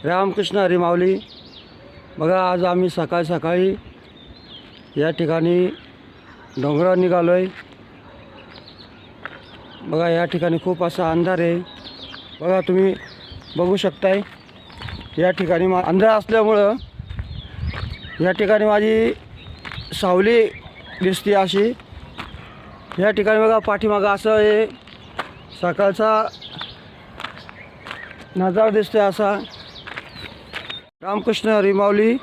रामकृष्ण हरी माऊली. बघा आज आम्ही सकाळी या ठिकाणी डोंगरावर निघालो आहे. बघा या ठिकाणी खूप असा अंधार आहे. बघा तुम्ही बघू शकताय या ठिकाणी अंधार असल्यामुळं या ठिकाणी माझी सावली दिसते अशी. या ठिकाणी बघा पाठीमागं असं हे सकाळचा नजारा दिसतोय असा. रामकृष्ण हरी माऊली.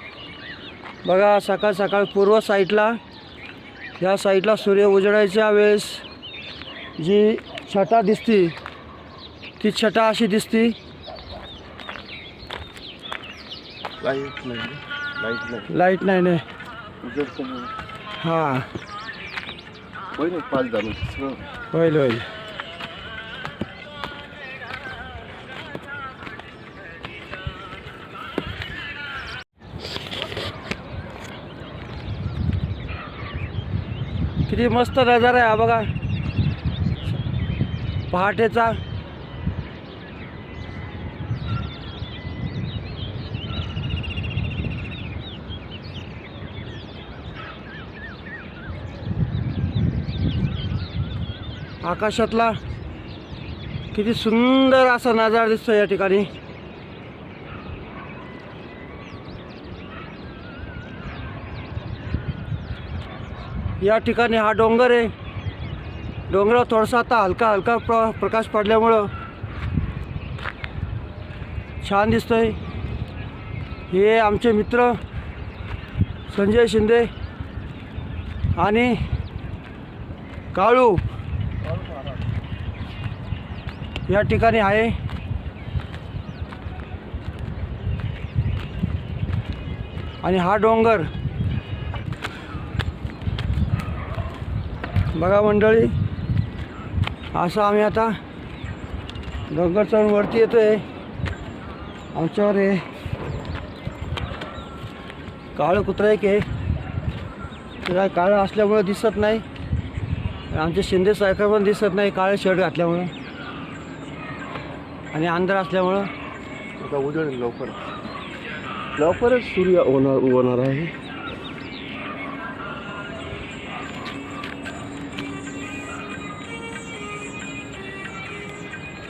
बघा सकाळ पूर्व साईडला या साईडला सूर्य उजडायच्या वेळेस जी छटा दिसती ती छटा अशी दिसती. लाईट नाही हां होईल. किती मस्त नजारा आहे हा बघा पहाटेचा. आकाशातला किती सुंदर असा नजारा दिसतो या ठिकाणी. या ठिकाणी हा डोंगर आहे. डोंगरावर थोडासा आता हलका प्रकाश पडल्यामुळं छान दिसतोय. हे आमचे मित्र संजय शिंदे आणि काळू या ठिकाणी आहे. आणि हा डोंगर बघा मंडळी असं आम्ही आता डोंगर चढून वरती येतोय. आमच्यावर हे काळं कुत्रं एक आहे. ते काळं असल्यामुळं दिसत नाही. आमचे शिंदे सारखं पण दिसत नाही काळे शर्ट घातल्यामुळं आणि अंधार असल्यामुळं. आता उजेड लवकरच सूर्य उगवणार आहे.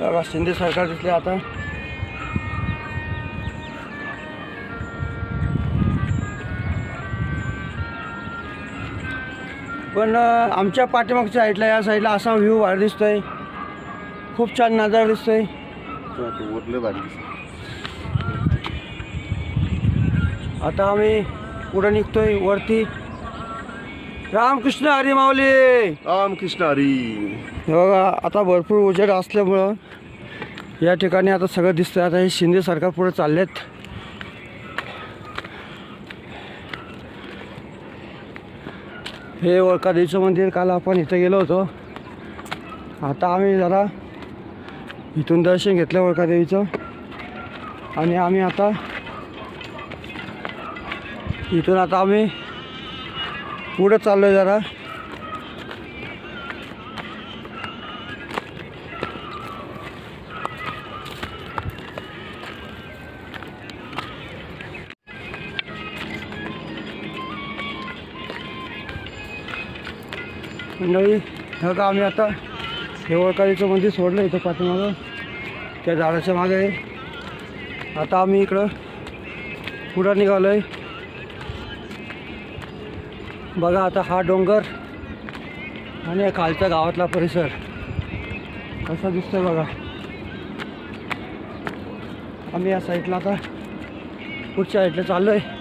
बघा शिंदे सरकार दिसले आता. पण आमच्या पाठीमागच्या साईडला या साईडला असा व्ह्यू भारी दिसतोय. खूप छान नजारा दिसतोय. आता आम्ही पुढे निघतोय वरती. रामकृष्ण हरी माऊली. रामकृष्ण हरी. हे बघा आता भरपूर उजेड असल्यामुळं या ठिकाणी आता सगळं दिसतंय. आता हे शिंदे सरकार पुढे चाललेत. हे ओळकादेवीचं मंदिर काल आपण इथं गेलो होतो. आता आम्ही जरा इथून दर्शन घेतलं ओळकादेवीचं आणि आम्ही आता इथून आम्ही पुढे चाललो आहे जरा. मंडळी बघा आम्ही आता हे ओळकादेवीचं मंदिर सोडलं इथं पाठीमागं त्या झाडाच्या मागे आहे. आता आम्ही इकडं पुढं निघालो आहे. बघा आता हा डोंगर आणि खालच्या गावातला परिसर कसा दिसतोय बघा. आम्ही या साईडला आता पुढच्या साईडला चाललो आहे.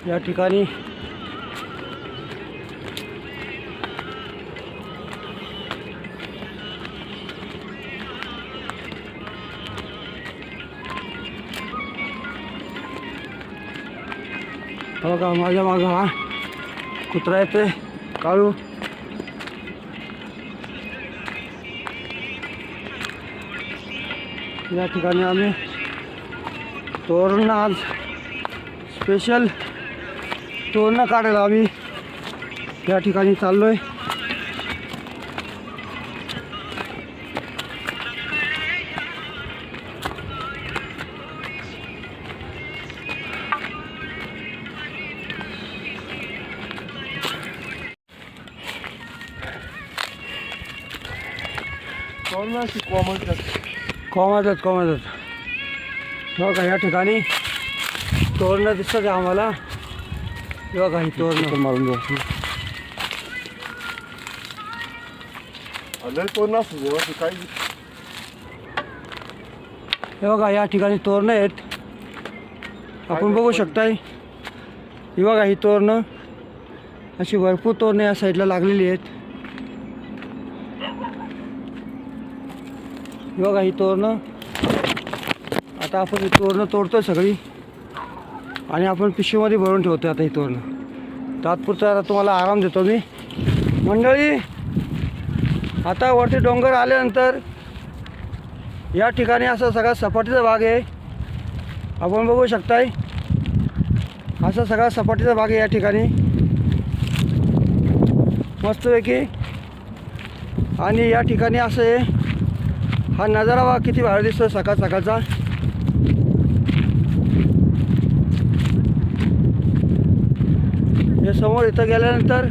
या ठिकाणी बघा माझ्या मागं हा कुत्रा येतोय काळू. या ठिकाणी आम्ही तोरण आज स्पेशल तोरणं काढायला आम्ही या ठिकाणी चाललोय. तोरणाची कोमल कोमातात हो का या ठिकाणी तोरणं दिसतात आहे आम्हाला. हे बघा ही तोरणं मारून जाऊ. लय तोरण असू दे बाकी काही. हे बघा या ठिकाणी तोरणं आहेत. आपण बघू शकताय. ही बघा ही तोरणं अशी भरपूर तोरणं या साईडला लागलेली आहेत. ही बघा ही तोरणं. आता आपण ही तोरणं तोडतो सगळी आणि आपण पिशवीमध्ये भरून ठेवतो आता ही तोरणं. तात्पुरता आता तुम्हाला आराम देतो मी. मंडळी आता वरती डोंगर आल्यानंतर या ठिकाणी असा सगळा सपाटीचा भाग आहे. आपण बघू शकताय असा सगळा सपाटीचा भाग आहे या ठिकाणी मस्तपैकी. आणि या ठिकाणी असं आहे हा नजारा बघा किती भारी दिसतो सकाळ सकाळचा. हे समोर इथं गेल्यानंतर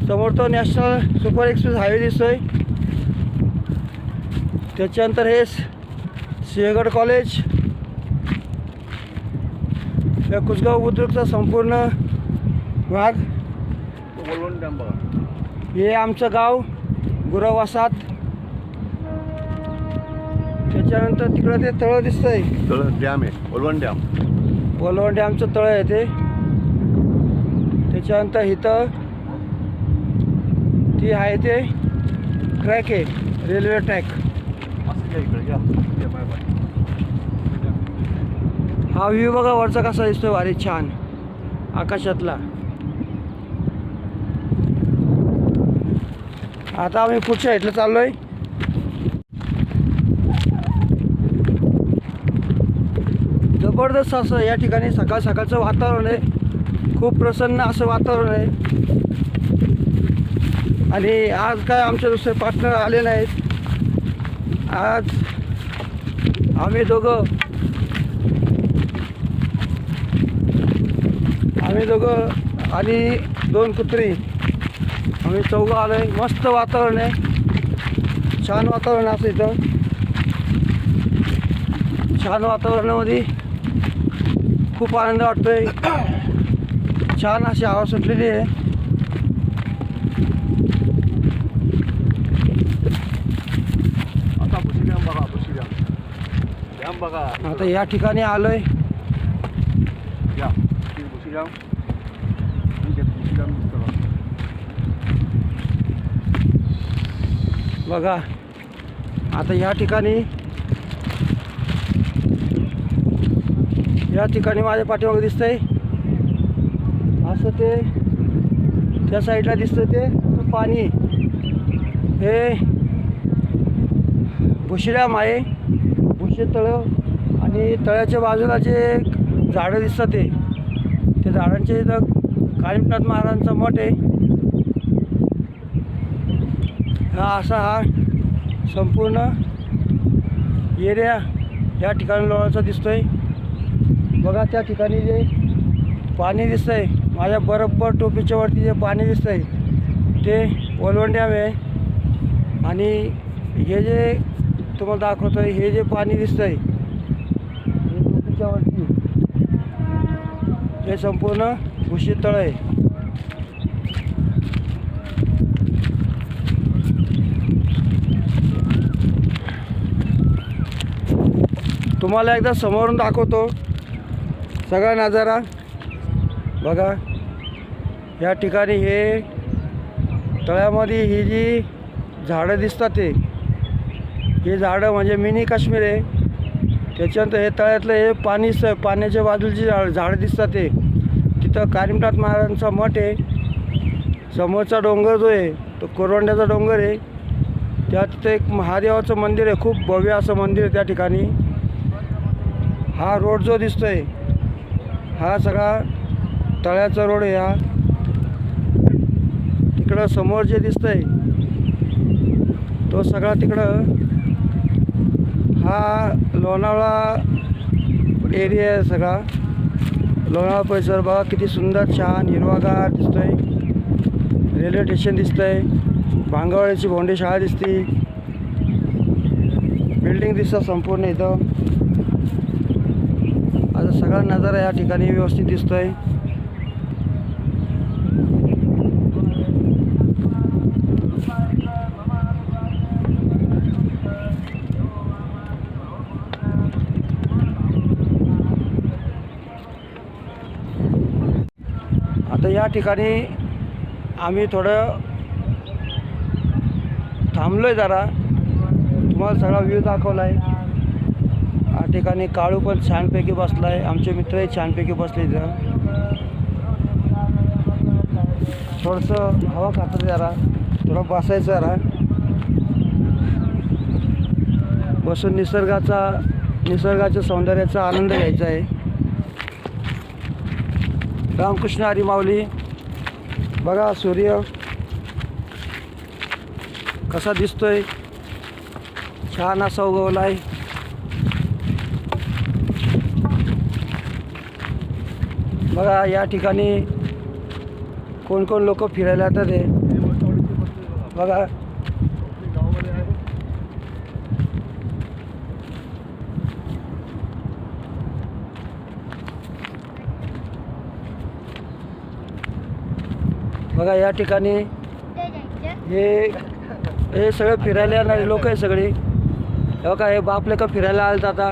समोर तो नॅशनल सुपर एक्सप्रेस हायवे दिसतोय. त्याच्यानंतर हे सिंहगड कॉलेज, या कुसगाव बुद्रुकचा संपूर्ण भाग. ओलवण डॅम बघा. हे आमचं गाव गुरववासात. त्याच्यानंतर तिकडं ते तळं दिसतंय. तळ डॅम आहे ओलवण डॅम. ओलवण डॅमचं तळं आहे ते. त्याच्यानंतर इथं ती आहे ते ट्रॅक आहे रेल्वे ट्रॅक. हा व्ह्यू बघा वरचा कसा दिसतोय भारी छान आकाशातला. आता आम्ही पुढच्या इथलं चाललोय. जबरदस्त असं या ठिकाणी सकाळ सकाळचं वातावरण आहे. खूप प्रसन्न असं वातावरण आहे. आणि आज काय आमचे दुसरे पार्टनर आले नाहीत. आज आम्ही दोघं आणि 2 कुत्री आम्ही चौघं आलो आहे. मस्त वातावरण आहे. छान वातावरण असं इथं. छान वातावरणामध्ये खूप आनंद वाटतोय. छान अशी हवा सुटलेली आहे. आता बुशी डॅम बघा. बुशी डॅम बघा. आता या ठिकाणी आलोय. या बुशी डॅम. बुशी डॅम दिसतो बघा. आता या ठिकाणी माझ्या पाठीमागे दिसतंय असं ते त्या साईडला दिसतं ते पाणी. हे बुशी डॅम आहे. बुशी तळं आणि तळ्याच्या बाजूला जे झाडं दिसतात ते झाडांचे इथं कानिमनाथ महाराजांचा मठ आहे. हा संपूर्ण एरिया या ठिकाणी लोणाचा दिसतोय. बघा त्या ठिकाणी जे पाणी दिसतंय माझ्या बरोबर टोपीच्या वरती जे पाणी दिसतंय ते ओलवण डॅम आहे. आणि हे जे तुम्हाला दाखवतोय हे जे पाणी दिसतंय हे टोपीच्या वरती हे संपूर्ण बुशी तळ आहे. तुम्हाला एकदा समोरून दाखवतो सगळा नजारा. बघा या ठिकाणी हे तळ्यामध्ये ही जी झाडं दिसतात हे झाडं म्हणजे मिनी काश्मीर आहे. त्याच्यानंतर हे तळ्यातलं हे पाण्याच्या बाजूची झाडं दिसतात तिथं कानिमनाथ महाराजांचा मठ आहे. समोरचा डोंगर जो आहे तो कोरवंड्याचा डोंगर आहे. त्या तिथं एक महादेवाचं मंदिर आहे. खूप भव्य असं मंदिर आहे त्या ठिकाणी. हा रोड जो दिसतोय हा सगळा तळ्याचा रोड आहे. हा तिकडं समोर जे दिसतंय तो सगळा तिकडं हा लोणावळा एरिया आहे सगळा. लोणावळा परिसर बघा किती सुंदर छान हिरवागार दिसतोय. रेल्वे स्टेशन दिसतंय. भांगावळ्याची भोंडी शाळा दिसते. बिल्डिंग दिसतात संपूर्ण इथं. आता सगळा नजारा या ठिकाणी व्यवस्थित दिसतोय. आता या ठिकाणी आम्ही थोडं थांबलोय जरा. तुम्हाला सगळा व्ह्यू दाखवला आहे. या ठिकाणी काळू पण छानपैकी बसला आहे. आमचे मित्रही छानपैकी बसले इथं. थोडंसं हवा खातं जरा, थोडं बसायचं जरा, बसून निसर्गाच्या सौंदर्याचा आनंद घ्यायचा आहे. रामकृष्ण हरी माऊली. बघा सूर्य कसा दिसतोय, छान असा उगवला आहे. बघा या ठिकाणी कोण कोण लोक फिरायला येतात आहे. बघा बघा या ठिकाणी हे सगळे फिरायला येणारे लोक आहे सगळे. हे बघा हे बापले का फिरायला आले आता.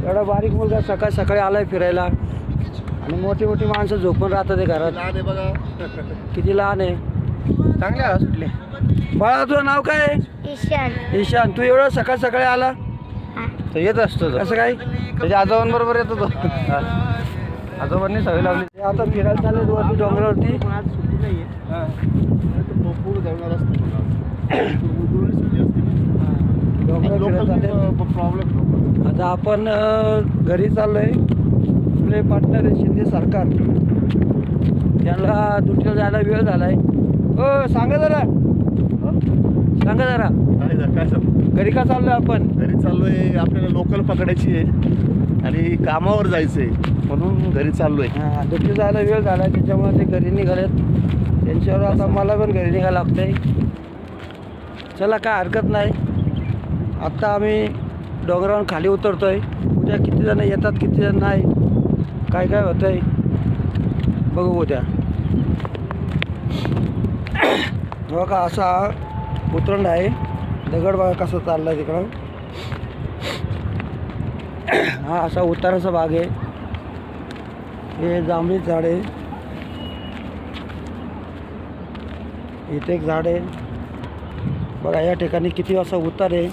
एवढा बारीक मुलगा सकाळी सकाळी आलाय फिरायला. आणि मोठी मोठी माणसं झोपून राहतात ते घरात. बघा किती लहान आहे. चांगले सुटले. बाळा तुझं नाव काय आहे? ईशान. ईशान. तू एवढं सकाळी सकाळी आला तो येत असतो. कसं काय? त्याच्या आजोबांबरोबर येतो तो. आजोबांनी सवय लावली. ते आता फिरायला चालले वरती डोंगरावरती. प्रॉब्लेम. आता आपण घरी चाललोय. आपले पार्टनर आहे शिंदे सरकार. त्यांना दुसऱ्या जायला वेळ झालाय. हो सांगा जरा, सांगा जरा काय सांग. घरी का चाललोय आपण? घरी चाललोय, आपल्याला लोकल पकडायची आहे आणि कामावर जायचंय म्हणून घरी चाललोय. हां दुसरी जायला वेळ झाला आहे त्याच्यामुळे ते घरी निघालेत. त्यांच्यावर आता मला पण घरी निघायला लागतंय. चला काय हरकत नाही. आत्ता आम्ही डोंगरावरून खाली उतरतोय. उद्या किती जण येतात किती जण नाही काय काय होतं आहे बघू उद्या. बघा असा उतरण आहे. दगड बघा कसं चाललं आहे तिकडं. हा असा उताराचा भाग आहे. हे जांभळी झाड आहे. इथे एक झाड आहे. बघा या ठिकाणी किती असा उतार आहे.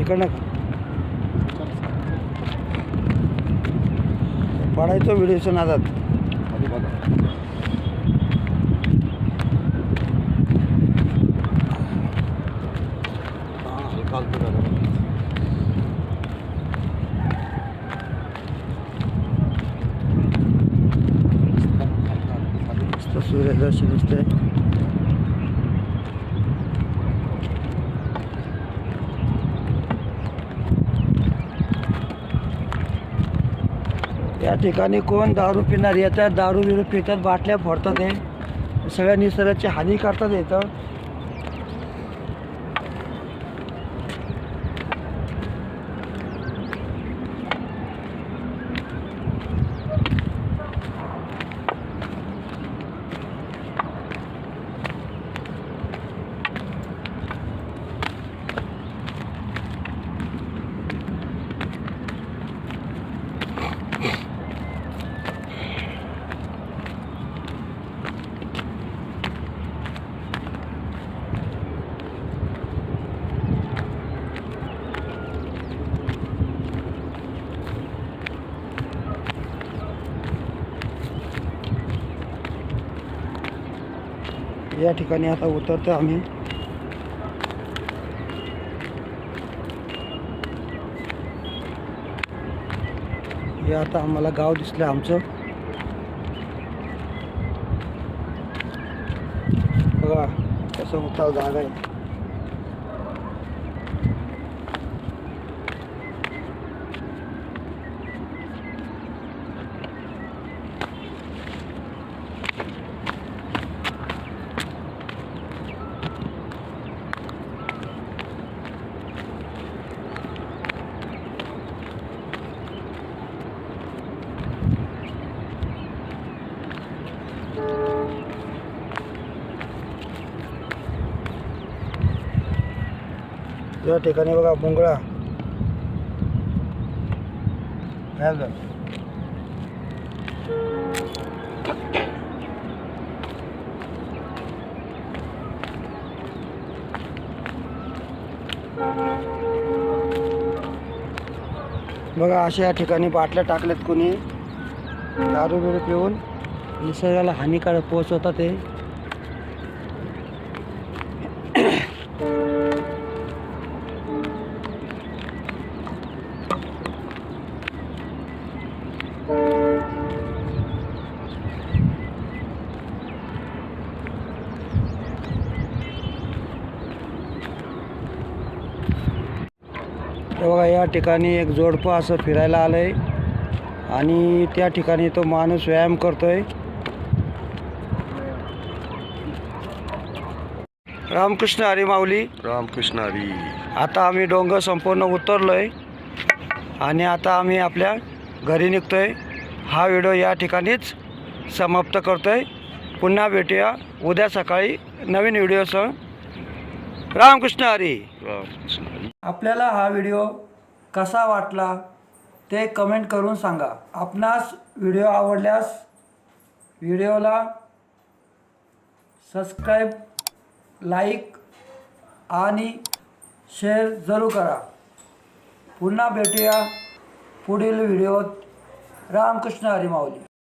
इकडनं पडायचं व्हिडिओच्या नादात. सूर्यदर्शन दिसतंय. या ठिकाणी कोण दारू पिणार येतात, दारू बिरू पितात, बाटल्या फोडतात. हे सगळ्या निसर्गाची हानी करतात येतं. या ठिकाणी आता उतरतो आम्ही. हे आता आम्हाला गाव दिसलं आमचं. बघा कसं उतार जागा आहे. या ठिकाणी बघा मुंगळा गायब झाला. बघा अशा या ठिकाणी बाटल्या टाकल्यात कोणी दारू बिरू पिऊन निसर्गाला हानिकारक पोहोचवतात ते. तर बघा या ठिकाणी एक जोडपं असं फिरायला आलंय आणि त्या ठिकाणी तो माणूस व्यायाम करतोय. रामकृष्ण हरी माऊली. रामकृष्ण हरी. आता आम्ही डोंगर संपूर्ण उतरलोय आणि आता आम्ही आपल्या घरी निघतोय. हा व्हिडिओ या ठिकाणीच समाप्त करतोय. पुन्हा भेटूया उद्या सकाळी नवीन व्हिडिओसह. रामकृष्ण हरी. रामकृष्ण हरी. आपल्याला हा व्हिडिओ कसा वाटला ते कमेंट करून सांगा. आपणास व्हिडिओ आवडल्यास व्हिडिओला सबस्क्राईब, लाईक आणि शेअर जरूर करा. पुन्हा भेटूया पुढील व्हिडिओत. रामकृष्ण हरी माऊली.